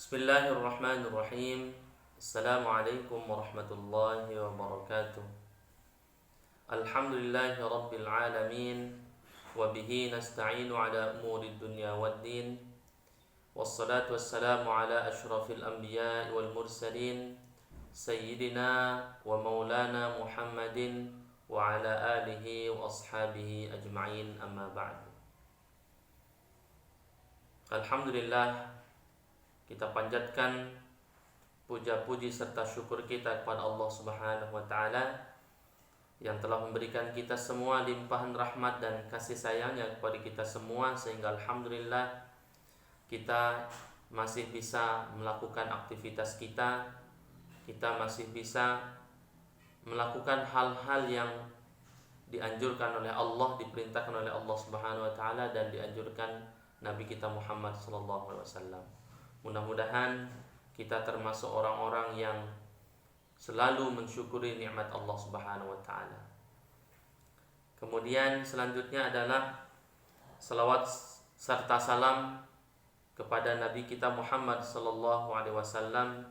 Bismillahirrahmanirrahim. Assalamualaikum warahmatullahi wabarakatuh. Alhamdulillahi rabbil alamin. Wabihi nasta'inu ala umuri dunya waddin. Wassalatu wassalamu ala ashrafil anbiya wal mursalin, Sayyidina wa maulana Muhammadin wa ala alihi wa ashabihi ajma'in, amma ba'du. Alhamdulillah, kita panjatkan puja-puji serta syukur kita kepada Allah Subhanahu wa taala yang telah memberikan kita semua limpahan rahmat dan kasih sayangnya kepada kita semua, sehingga alhamdulillah kita masih bisa melakukan aktivitas kita masih bisa melakukan hal-hal yang dianjurkan oleh Allah, diperintahkan oleh Allah Subhanahu wa taala, dan dianjurkan Nabi kita Muhammad sallallahu alaihi wasallam. Mudah-mudahan kita termasuk orang-orang yang selalu mensyukuri nikmat Allah Subhanahu wa taala. Kemudian selanjutnya adalah salawat serta salam kepada Nabi kita Muhammad sallallahu alaihi wasallam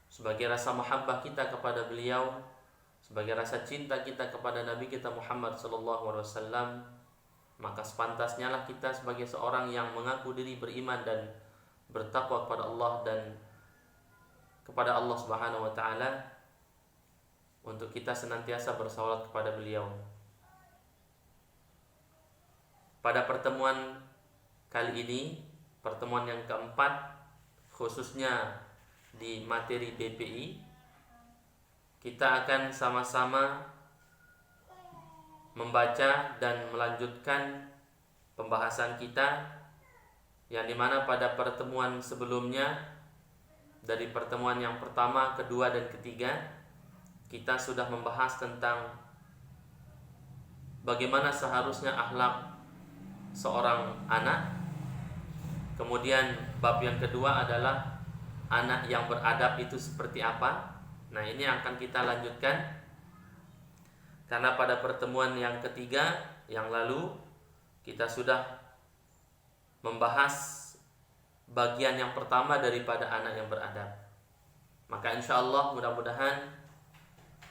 sebagai rasa mahabbah kita kepada beliau, sebagai rasa cinta kita kepada Nabi kita Muhammad sallallahu alaihi wasallam. Maka sepantasnya lah kita sebagai seorang yang mengaku diri beriman dan bertakwa kepada Allah dan kepada Allah Subhanahu wa taala, untuk kita senantiasa bersalawat kepada beliau. Pada pertemuan kali ini, pertemuan yang keempat, khususnya di materi BPI, kita akan sama-sama membaca dan melanjutkan pembahasan kita, yang dimana pada pertemuan sebelumnya, dari pertemuan yang pertama, kedua, dan ketiga, kita sudah membahas tentang bagaimana seharusnya akhlak seorang anak. Kemudian bab yang kedua adalah anak yang beradab itu seperti apa. Nah, ini akan kita lanjutkan, karena pada pertemuan yang ketiga yang lalu kita sudah membahas bagian yang pertama daripada anak yang beradab. Maka insya Allah mudah-mudahan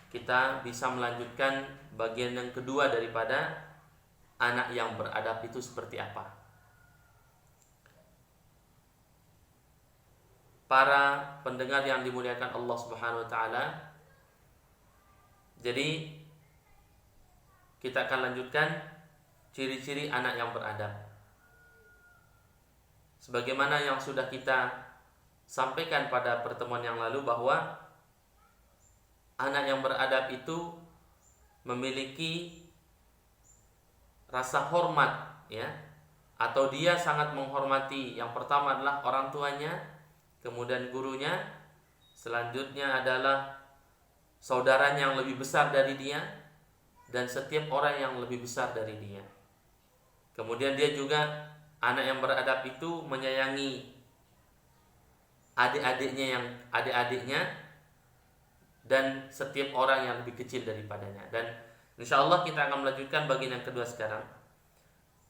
kita bisa melanjutkan bagian yang kedua daripada anak yang beradab itu seperti apa. Para pendengar yang dimuliakan Allah Subhanahu wa taala, jadi kita akan lanjutkan ciri-ciri anak yang beradab. Sebagaimana yang sudah kita sampaikan pada pertemuan yang lalu, bahwa anak yang beradab itu memiliki rasa hormat, ya, atau dia sangat menghormati. Yang pertama adalah orang tuanya, kemudian gurunya, selanjutnya adalah saudaranya yang lebih besar dari dia, dan setiap orang yang lebih besar dari dia. Kemudian dia juga, anak yang beradab itu menyayangi adik-adiknya dan setiap orang yang lebih kecil daripadanya. Dan insya Allah kita akan melanjutkan bagian yang kedua sekarang,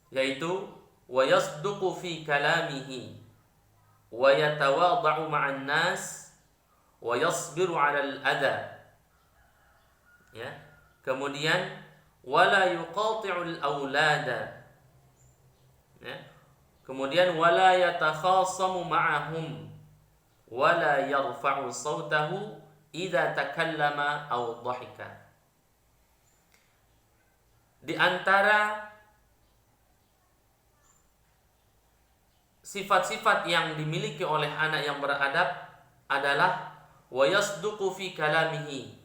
yaitu wa yasduqu fi kalamihi wa yatawada'u ma'an nas wa yasbiru 'alal adha. Ya. Kemudian wala yuqati'ul aulada. Ya. Kemudian wala yatakhasamu ma'ahum wala yarfa'u sautahu idza takallama aw dhahika. Di antara sifat-sifat yang dimiliki oleh anak yang beradab adalah wa yasduqu fi kalamihi,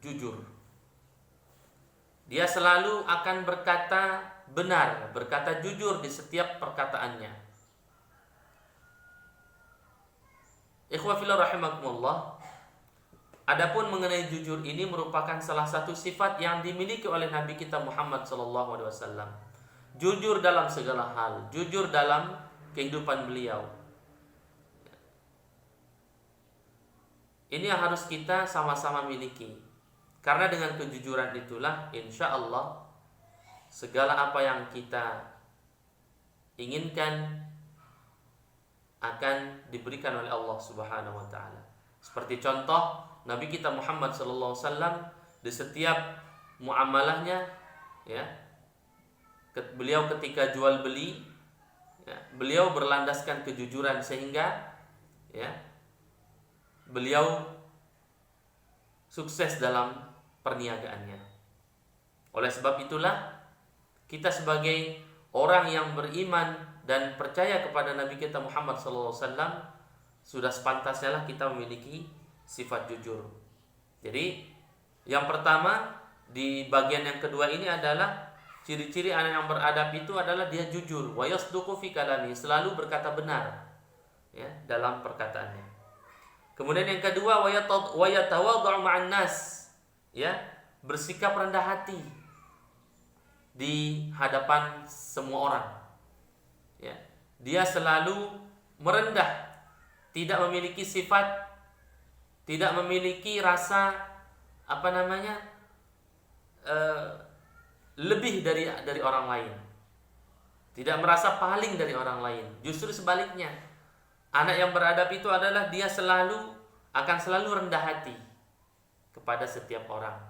jujur. Dia selalu akan berkata benar, berkata jujur di setiap perkataannya. Ikhwah fillah rahimakumullah. Adapun mengenai jujur ini merupakan salah satu sifat yang dimiliki oleh Nabi kita Muhammad sallallahu alaihi wasallam. Jujur dalam segala hal, jujur dalam kehidupan beliau. Ini yang harus kita sama-sama miliki. Karena dengan kejujuran itulah insya Allah segala apa yang kita inginkan akan diberikan oleh Allah Subhanahu wa taala. Seperti contoh Nabi kita Muhammad sallallahu alaihi wasallam di setiap muamalahnya, ya, beliau ketika jual beli, ya, beliau berlandaskan kejujuran sehingga, ya, beliau sukses dalam perniagaannya. Oleh sebab itulah kita sebagai orang yang beriman dan percaya kepada Nabi kita Muhammad SAW sudah sepantasnya lah kita memiliki sifat jujur. Jadi yang pertama di bagian yang kedua ini adalah ciri-ciri anak yang beradab itu adalah dia jujur, wa yasduqu fi kalami, selalu berkata benar, ya, dalam perkataannya. Kemudian yang kedua wa yatawadhu ma'an nas, ya, bersikap rendah hati di hadapan semua orang. Ya, dia selalu merendah, tidak memiliki sifat, tidak memiliki rasa lebih dari orang lain, tidak merasa paling dari orang lain. Justru sebaliknya, anak yang beradab itu adalah dia akan selalu rendah hati kepada setiap orang.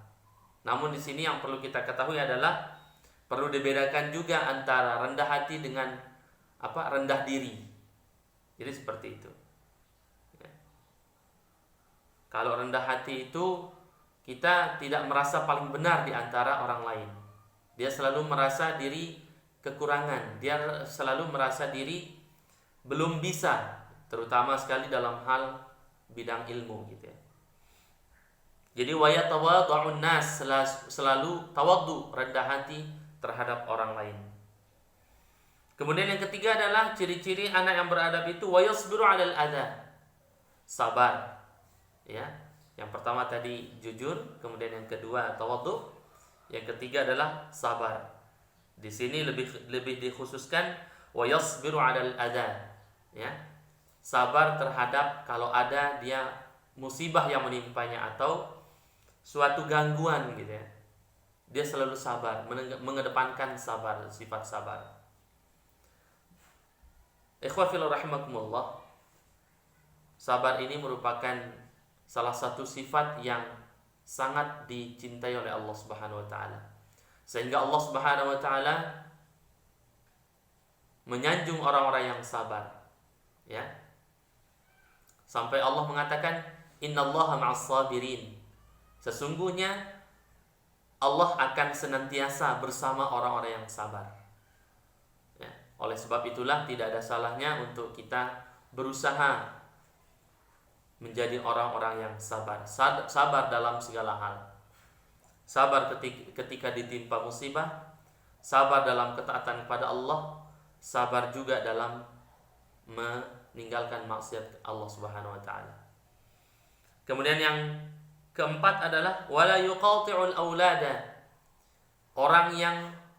Namun di sini yang perlu kita ketahui adalah perlu dibedakan juga antara rendah hati dengan rendah diri. Jadi seperti itu. Ya. Kalau rendah hati itu kita tidak merasa paling benar di antara orang lain. Dia selalu merasa diri kekurangan. Dia selalu merasa diri belum bisa, terutama sekali dalam hal bidang ilmu, gitu ya. Jadi wa yatawadhu'un nas, selalu tawadhu, rendah hati terhadap orang lain. Kemudian yang ketiga adalah ciri-ciri anak yang beradab itu wa yasbiru 'alal adza, sabar. Ya. Yang pertama tadi jujur, kemudian yang kedua tawadhu, yang ketiga adalah sabar. Di sini lebih dikhususkan wa yasbiru 'alal adza, ya. Sabar terhadap kalau ada dia musibah yang menimpanya atau suatu gangguan, gitu ya. Dia selalu sabar, mengedepankan sabar, sifat sabar. Ikhwah fillah rahimakumullah, sabar ini merupakan salah satu sifat yang sangat dicintai oleh Allah Subhanahu wa taala. Sehingga Allah Subhanahu wa taala menyanjung orang-orang yang sabar. Ya. Sampai Allah mengatakan innallaha ma'as sabirin. Sesungguhnya Allah akan senantiasa bersama orang-orang yang sabar. Ya. Oleh sebab itulah tidak ada salahnya untuk kita berusaha menjadi orang-orang yang sabar. Sabar dalam segala hal. Sabar ketika ditimpa musibah, sabar dalam ketaatan kepada Allah, sabar juga dalam meninggalkan maksiat Allah Subhanahu wa taala. Kemudian yang keempat adalah wala yuqati'ul aulada.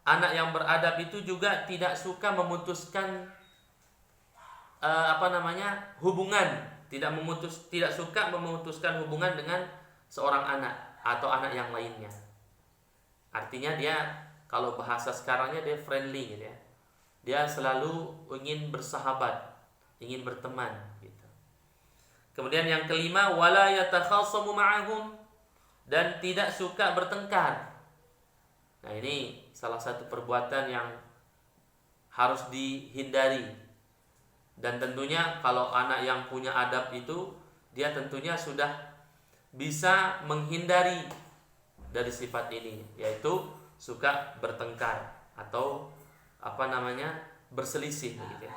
Anak yang beradab itu juga tidak suka memutuskan hubungan, tidak suka memutuskan hubungan dengan seorang anak atau anak yang lainnya. Artinya dia, kalau bahasa sekarangnya dia friendly, gitu ya. Dia selalu ingin bersahabat, ingin berteman, gitu. Kemudian yang kelima wala yatakhasamu ma'ahum, dan tidak suka bertengkar. Nah, ini salah satu perbuatan yang harus dihindari. Dan tentunya kalau anak yang punya adab itu, dia tentunya sudah bisa menghindari dari sifat ini, yaitu suka bertengkar atau berselisih, gitu ya.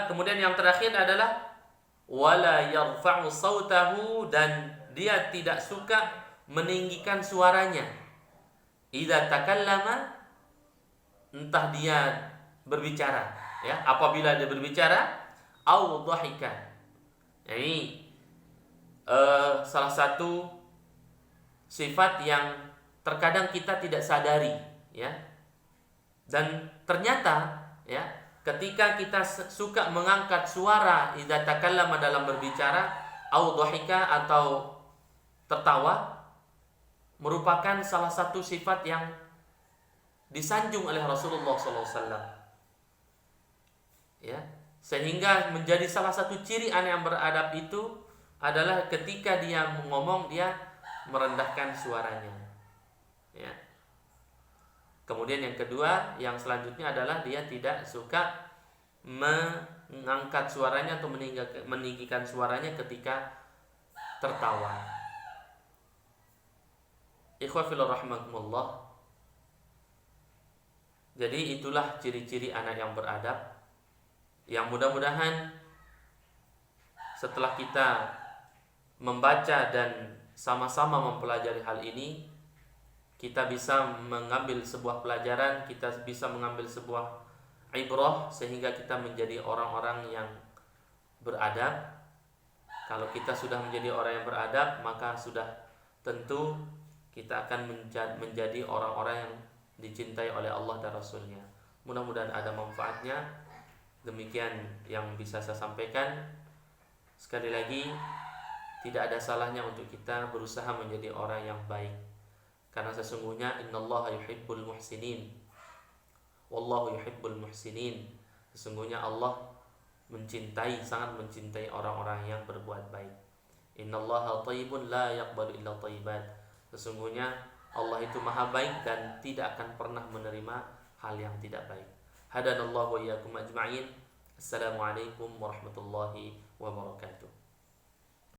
Kemudian yang terakhir adalah wala yarfa'u sautahu, dan dia tidak suka meninggikan suaranya. Idza takallama, entah dia berbicara, ya, apabila dia berbicara, au dhahika. Ini salah satu sifat yang terkadang kita tidak sadari, ya. Dan ternyata, ya, ketika kita suka mengangkat suara idza takallama dalam berbicara, au dhahika atau tertawa, merupakan salah satu sifat yang disanjung oleh Rasulullah SAW. Ya, Sehingga menjadi salah satu ciri anak yang beradab itu adalah ketika dia ngomong dia merendahkan suaranya. Ya. Kemudian yang kedua, yang selanjutnya adalah dia tidak suka mengangkat suaranya atau meninggikan suaranya ketika tertawa. Ikhwafillah rahimakumullah. Jadi itulah ciri-ciri anak yang beradab, yang mudah-mudahan setelah kita membaca dan sama-sama mempelajari hal ini, kita bisa mengambil sebuah pelajaran, kita bisa mengambil sebuah ibrah, sehingga kita menjadi orang-orang yang beradab. Kalau kita sudah menjadi orang yang beradab, maka sudah tentu kita akan menjadi orang-orang yang dicintai oleh Allah dan Rasulnya. Mudah-mudahan ada manfaatnya. Demikian yang bisa saya sampaikan. Sekali lagi, tidak ada salahnya untuk kita berusaha menjadi orang yang baik, karena sesungguhnya innallaha yuhibbul muhsinin wallahu yuhibbul muhsinin. Sesungguhnya Allah sangat mencintai orang-orang yang berbuat baik. Innallaha thayyibun la yaqbalu illa thayyibat. Sesungguhnya Allah itu maha baik dan tidak akan pernah menerima hal yang tidak baik. Hadanallahu wa iyyakum ajma'in. Assalamualaikum warahmatullahi wabarakatuh.